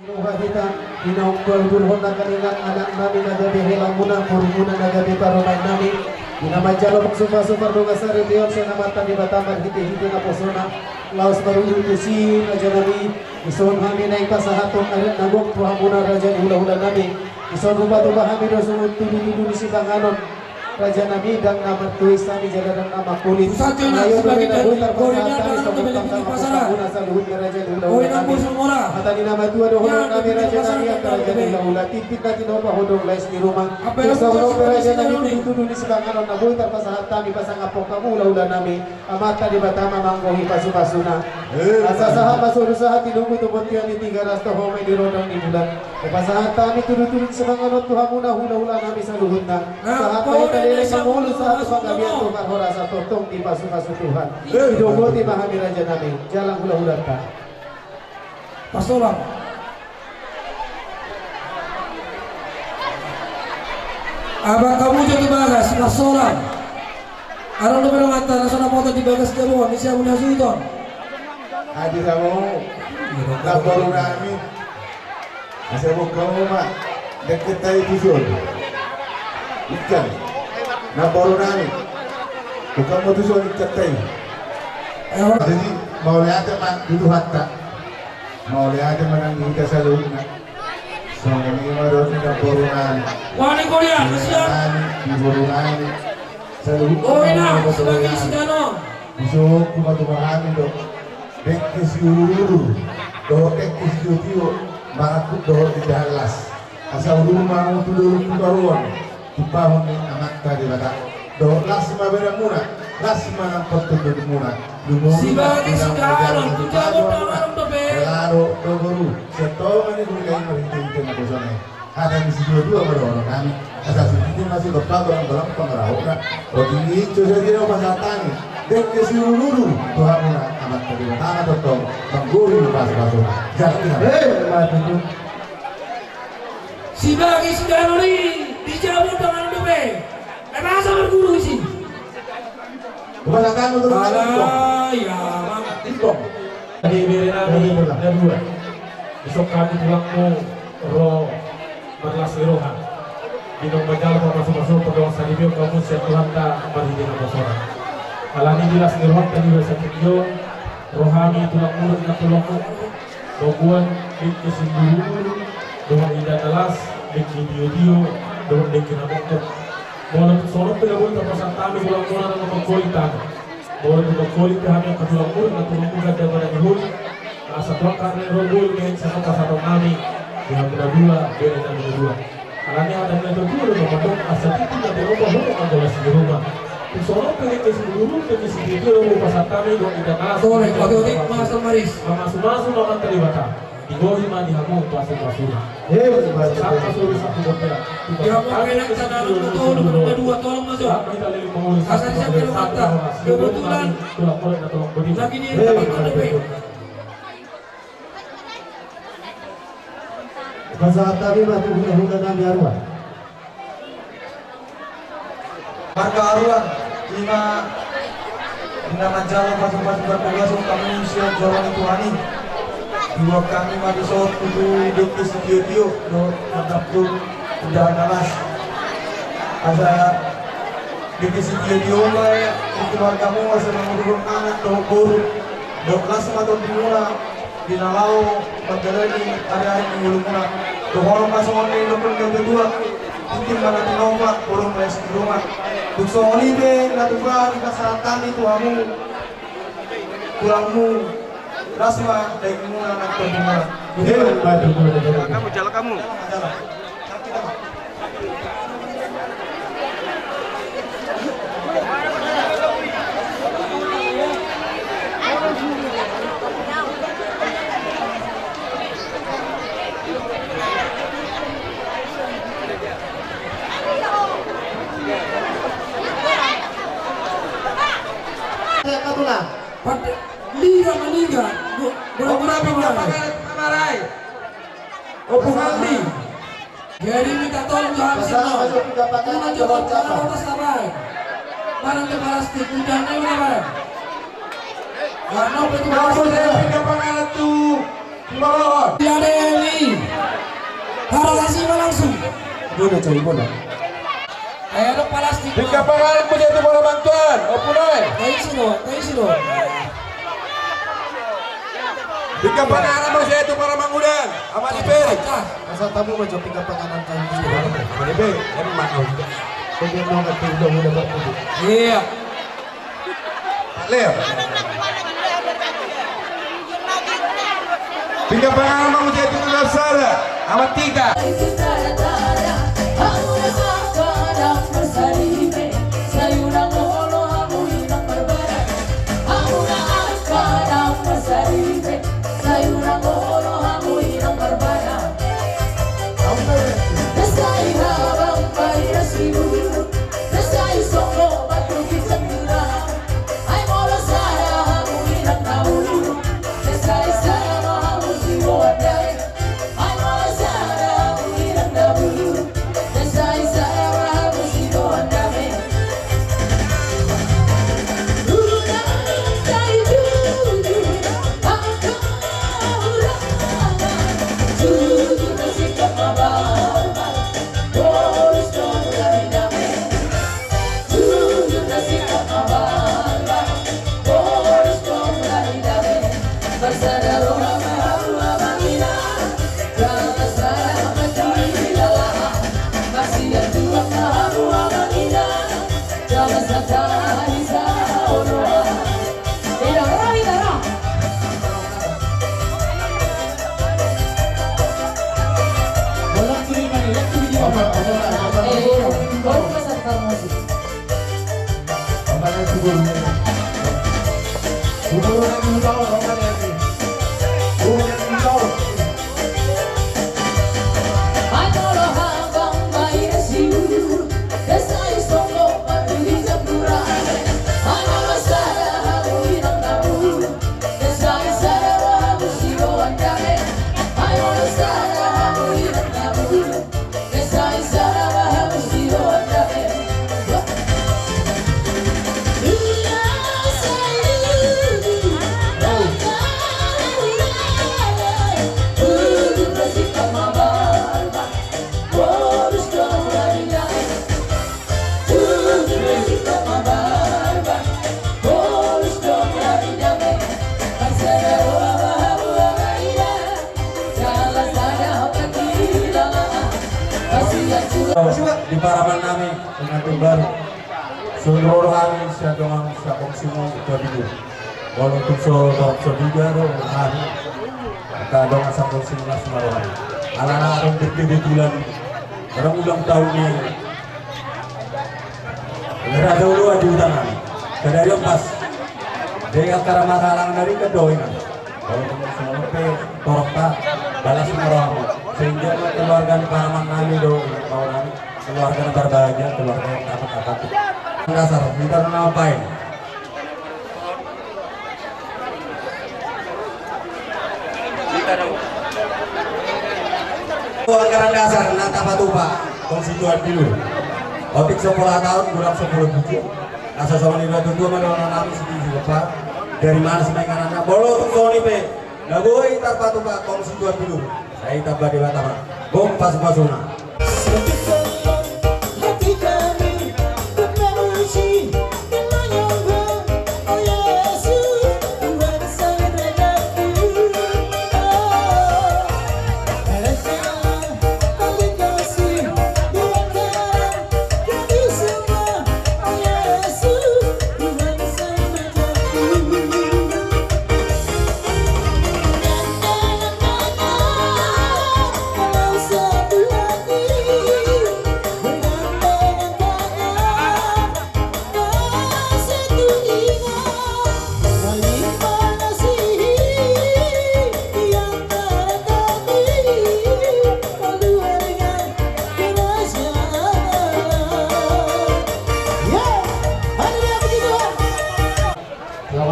Kita dinaungkol burhon nakalingan anak nami nagabi hilamuna purmuna nagabi paronay nami dinamajalo magsumpa-sumpa dunga sa region sa namatan di Bataman hiti-hiti na posona laos marunong tusin aja nami ison hami na ipasahatong arit nagok puhamuna raja di hula-hula nami ison rupa-tuba hami dosunod tudu-tudu di Sibanganon raja nami dan nama tuis nami jaga dan nama kulit ayo dari nabutar pasahatan sa mutang panguna sa luhut na raja di hula-hula nami Mata di nama tua dohon kami raja nami yang raja di hula tipit na tinopa hodong lais di rumah Isawro raja nami tudu di Sibanganon nabutar pasahatan di pasang apok kamu hula-hula nami amata di Batama manggohi pasu-pasuna asa saha masuk usaha tinunggu tubontian di 300 homai di rodang di bulan pasahatan di tudu-tudu di Sibanganon tuhamuna hula-hula nami sa luhutna sahat pa Dele samulu sa pagabian tukar horasa totong di pasu-pasu Tuhan. Hidup di mahami raja nami. Jalan hula-hula ta. Pasolam. Abang kamu jadi bagas pasolam. Arang numero mata nasana foto di bagas jaruan siya muna suiton. Hadir kamu. Nabaru nami. Asa mo kamu mak. Deket tayo tusul. Ikan. Nabaru nami, bukan mau tujuan ikat tayo. Jadi mau lihat mak dulu hatta, mau lihat mana kita selalu nak. So ini maru nabaru nami. Wali Korea, kasihan. Nabaru nami. Selalu. Oh ina, sebagai sidano. Besok kuma tumahami dok. Dekis yuru, dok dekis yutiyo, marakut dok di dalas. Asal rumah untuk dulu baruan. Tupahon ni anak tadi bata. Do lasma bera muna, lasma nang potong do muna. Sebagai sekarang tu jawab tangan to be. Claro, do guru. Seto ni guru kain merinti na bosone. Ada di situ dua orang kami. Asal situ masih lepas orang dalam pengarau na. O tinggi coba dia pasatan. Dek ke seluruh Tuhan muna anak tadi bata anak potong. Pangguri lepas pasok. Jangan. Mati. Sebagai sekarang ni dijawab tangan to be. Masa berguru sih. Kebanyakan untuk ya, Titong. Di Birenami ada dua. Besok kami pulangmu roh berlas rohan. Binong bajal masuk-masuk pedoang salibio kamu siap Tuhan tak kembali dengan bosoran. Alani jelas rohan tadi bersakitio rohani tulang mulut dan tulangmu. Doguan bingki sinduru doang ida telas bingki dio doang bingki namontok. Mohon sono pegawai tapasan kami bulan-bulan dengan mengkulitan. Mohon mengkulit kami ke tulang mulut dan tulang mulut dan pada nyehul. Asa tuang karena rogul dengan sama pasal kami dengan berdua dengan berdua. Alami ada yang berdua dengan mandok asa itu dan berubah hukum adalah di rumah. Sono pengen ke seluruh pengen segitu lalu pasal kami doang tidak nas. boleh oke masuk maris. Masuk makan terlibat. Digohi mani hamu pasir-pasir. Sampai suruh satu botol. Ya mungkin cara betul kedua tolong masuk. Asal siap ke mata. Kebetulan lagi di Pasahatan tadi mati hula-hula nami arwah. Marga Aruan Lima Manjalo masing-masing bertugas kami siap jalan Tuhani. Dua kami madisot itu hidup di studio do mendapur udah nalas. Ada di studio mah keluargamu masih mengurus anak do guru do kelas atau dimula di nalau perjalanan hari-hari minggu mula do orang masuk online do yang kedua mungkin mana tinova kurang les di rumah tukso olive natural kesehatan itu kamu pulangmu rasma dari mula anak kedua kamu jalan kamu Liga berapa Marai Opuhandi. Jadi minta tolong Tuhan semua. Tolong jawab jangan atas tabai. Barang teparasti kudanya udah barang. Karena betul-betul pangalan tu. Tidak ada Andi. Taruh kasih langsung. Ibu coy, ibu dah. Ayo dong plastik. Di kapangan punya itu para bantuan. Opunai. Tayo sino. Di kapangan masih itu para mangudan. Amat ipin. Masa tamu mau coba tiga pakanan kayu sih. Amat ipin. Ini makau juga. Pengen mau nggak udah berkudu. Iya. Leo. Tiga pengalaman menjadi Nusara. Amat tiga. Di Paraman nami pengantin baru seluruh hari siagang siapong simu kebidu walaupun so juga do hari kita dong asapong simu nasmarohan anak-anak orang berkebetulan orang ulang tahun ini negara dulu di utangan kedari pas dia akara makalang dari kedoingan kalau semua pe torokta balas marong sehingga keluarga Paraman nami do orang keluarga yang berbahagia, keluarga yang takut-takut dasar, kita ngapain? Anggaran dasar, nata patupa konstituen dulu otik 10 tahun, kurang 10 bujuk asa sama nilai tentu menolak kami sedih Pak dari mana sebenarnya anak bolo untuk Sony P nagoi tar patupa konstituen dulu saya tabah di Batam bom pas-pasuna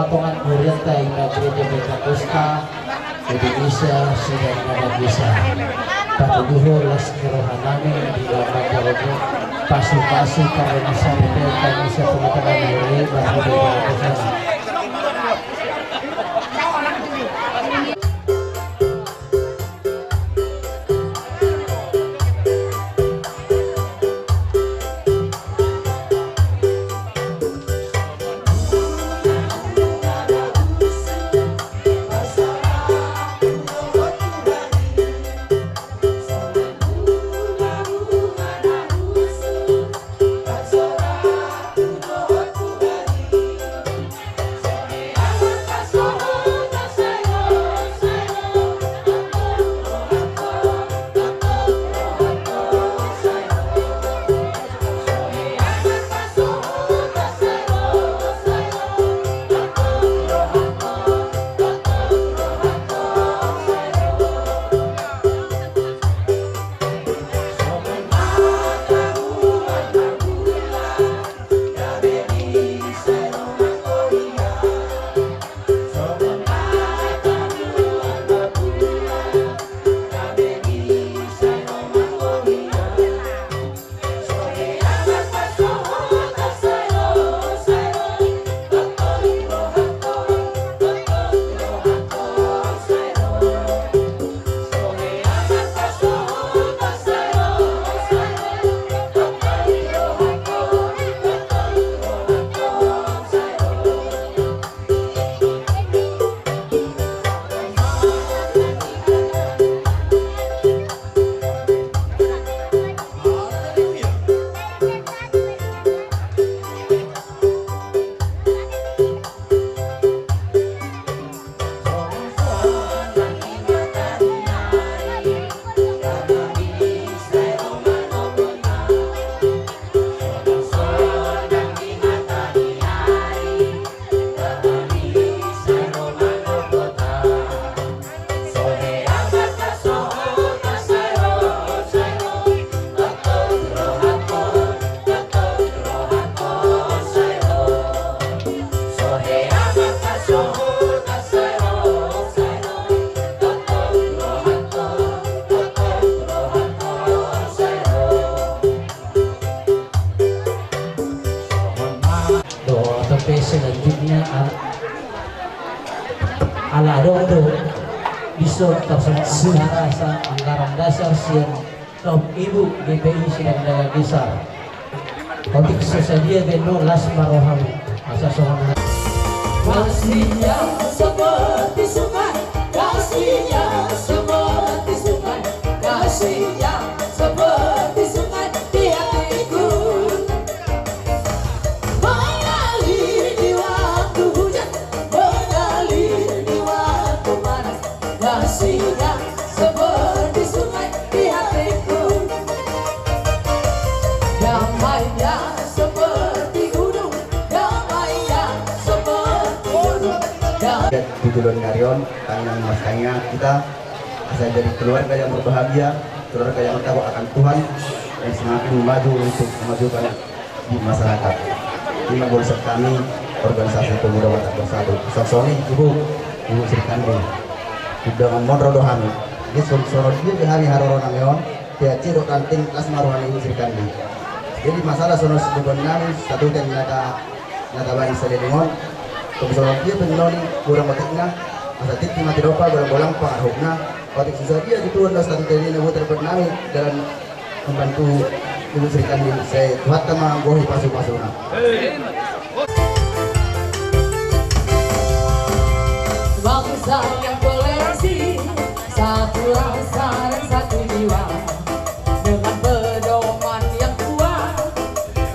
Potongan Orienta ina gereja Pentakosta Indonesia sudah ada bisa pada duhur las kerohanami di dalam jalannya pasti karena sampai kami bisa teman-teman ini bagi beberapa Doa sampai selanjutnya ala dodo bisa terselenggara acara anggaran dasar siang kaum ibu GPI sedang daya besar untuk sesadia beno las maroham asa sohana Kasihnya seperti sungai, kasihnya seperti sungai, kasihnya seperti sungai di hatiku. Mengalir di waktu hujan, mengalir di waktu panas, kasihnya seperti sungai di hatiku. Damainya seperti gunung, damainya seperti gunung. Tujuan karyon tangan masanya kita bisa jadi keluarga yang berbahagia, keluarga yang tahu akan Tuhan dan semakin maju untuk memajukan di masyarakat. Ini bersama kami organisasi pemuda Watak Bersatu. Sosoni ibu Sri Kandi sudah memodal dohan. Di sosoro dia di hari haroro nameon dia ciro kanting kelas maruhan ibu Sri Kandi. Jadi masalah sono sebenarnya satu dan nada bayi selengon. Kebesaran dia pengenoni kurang batiknya, masa titi mati dopa bolang pengaruhnya, batik susah dia di tuan satu kali ini muter bernami dalam membantu ibu Sri Kandi. Saya tuhat sama gohi pasu-pasuna. Bangsa yang toleransi, satu rasa dan satu jiwa, dengan pedoman yang kuat,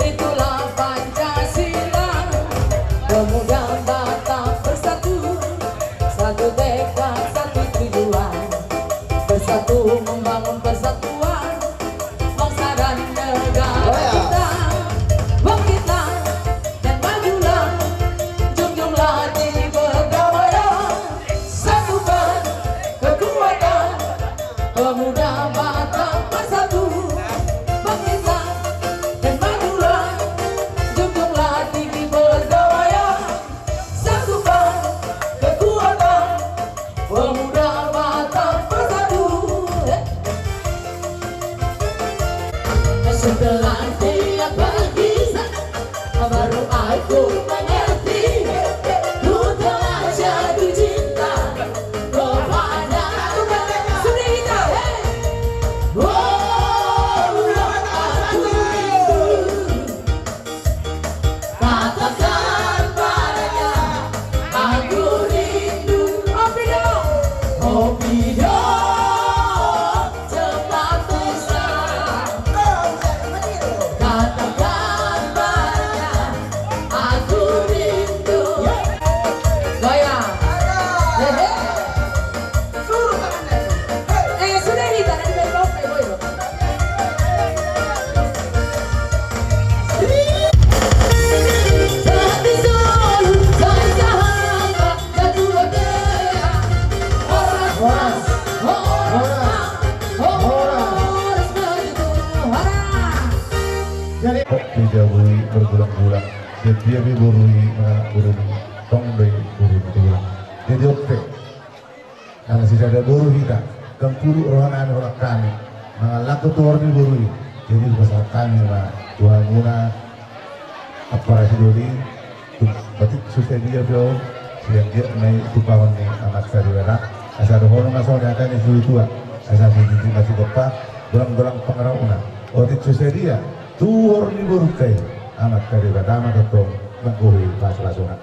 itulah Pancasila. Pemuda Batak bersatu, satu tekad, satu tujuan, bersatu membangun persatuan bangsa dan negara kita. Bangkitlah dan majulah, junjunglah tinggi perdamaian, satukan kekuatan pemuda Batak bersatu. Bangkitlah dan majulah, junjunglah tinggi perdamaian, satukan kekuatan pemuda Batak bersatu. Setelah dia pergi, baru aku mengerti, ku telah jatuh cinta kepada Sunita. Oh, aku rindu, katakan padanya, aku rindu. Opido, cepat besar, katakan padanya, aku rindu. Goyang, hehe, suruh tangannya. Sudah kita nanti besok boy. Tapi selalu saya sahabat dan dua dia orang begitu orang. Tidak boleh berbulan-bulan. Dia berburui burung tong dari burung tulang. Jadi oke. Karena sisa ada buruh kita. Kengkuru rohanan orang kami. Mengaku tuor di burui. Jadi besar kami lah. Tuhan muna apa rasi doli. Batik susah dia bro. Siang dia naik tupawan ni anak saya dewasa. Asal dohong asal dia akan isu tua. Asal biji masih bepa. Belang-belang pengarahuna. Batik susah dia. Tuor di burung kai. Anak dari pertama ketemu mengkuhi pas lasungan.